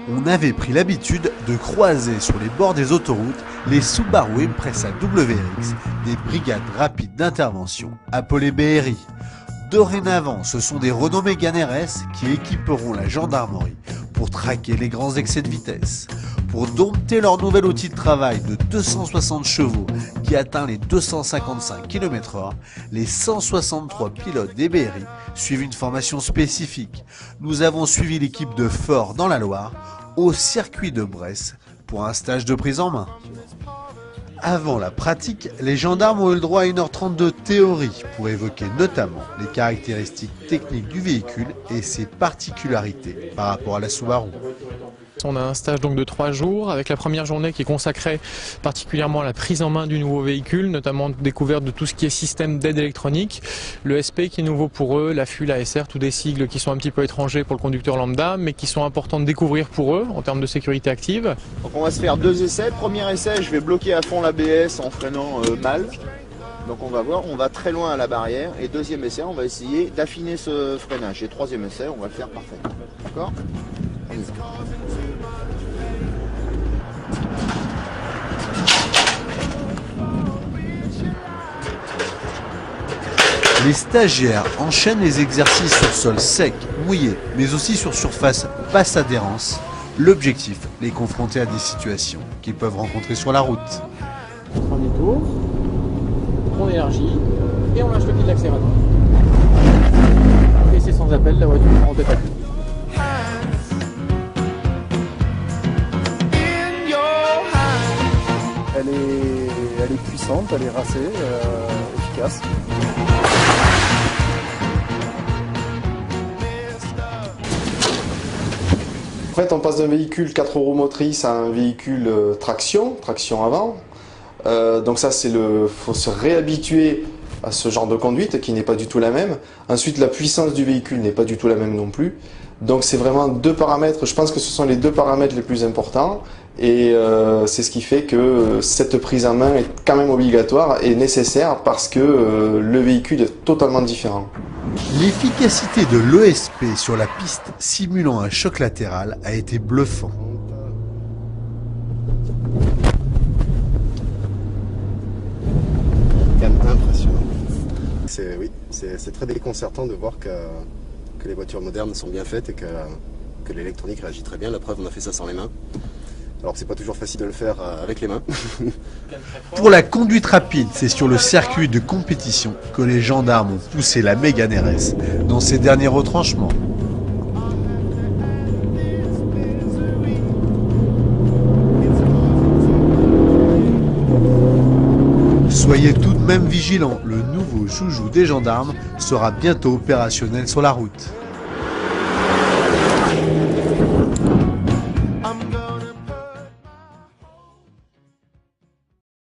On avait pris l'habitude de croiser sur les bords des autoroutes les Subaru Impreza WRX, des brigades rapides d'intervention appelées BRI. Dorénavant, ce sont des Renault Mégane RS qui équiperont la gendarmerie pour traquer les grands excès de vitesse. Pour dompter leur nouvel outil de travail de 260 chevaux qui atteint les 255 km/h, les 163 pilotes des BRI suivent une formation spécifique. Nous avons suivi l'équipe de Fort dans la Loire au circuit de Bresse pour un stage de prise en main. Avant la pratique, les gendarmes ont eu le droit à 1h30 de théorie pour évoquer notamment les caractéristiques techniques du véhicule et ses particularités par rapport à la Subaru. On a un stage donc de 3 jours avec la première journée qui est consacrée particulièrement à la prise en main du nouveau véhicule, notamment découverte de tout ce qui est système d'aide électronique, le SP qui est nouveau pour eux, l'AFU, l'ASR, tous des sigles qui sont un petit peu étrangers pour le conducteur lambda mais qui sont importants de découvrir pour eux en termes de sécurité active. Donc on va se faire 2 essais. Premier essai, je vais bloquer à fond l'ABS en freinant mal. Donc on va voir, on va très loin à la barrière. Et deuxième essai, on va essayer d'affiner ce freinage. Et troisième essai, on va le faire parfaitement. D'accord ? Les stagiaires enchaînent les exercices sur sol sec, mouillé, mais aussi sur surface basse adhérence. L'objectif, les confronter à des situations qu'ils peuvent rencontrer sur la route. On prend des tours, on élargit et on lâche le pied de l'accélérateur. Et c'est sans appel, la voiture prend en tête à queue. Elle est puissante, elle est racée, efficace. En fait, on passe d'un véhicule 4 roues motrices à un véhicule traction avant. Donc ça, faut se réhabituer à ce genre de conduite qui n'est pas du tout la même. Ensuite, la puissance du véhicule n'est pas du tout la même non plus. Donc c'est vraiment 2 paramètres, je pense que ce sont les 2 paramètres les plus importants. Et c'est ce qui fait que cette prise en main est quand même obligatoire et nécessaire parce que le véhicule est totalement différent. L'efficacité de l'ESP sur la piste simulant un choc latéral a été bluffant. C'est impressionnant. C'est très déconcertant de voir que les voitures modernes sont bien faites et que l'électronique réagit très bien. La preuve, on a fait ça sans les mains. Alors que c'est pas toujours facile de le faire avec les mains. Pour la conduite rapide, c'est sur le circuit de compétition que les gendarmes ont poussé la Mégane RS dans ses derniers retranchements. Soyez tout de même vigilants, le nouveau joujou des gendarmes sera bientôt opérationnel sur la route.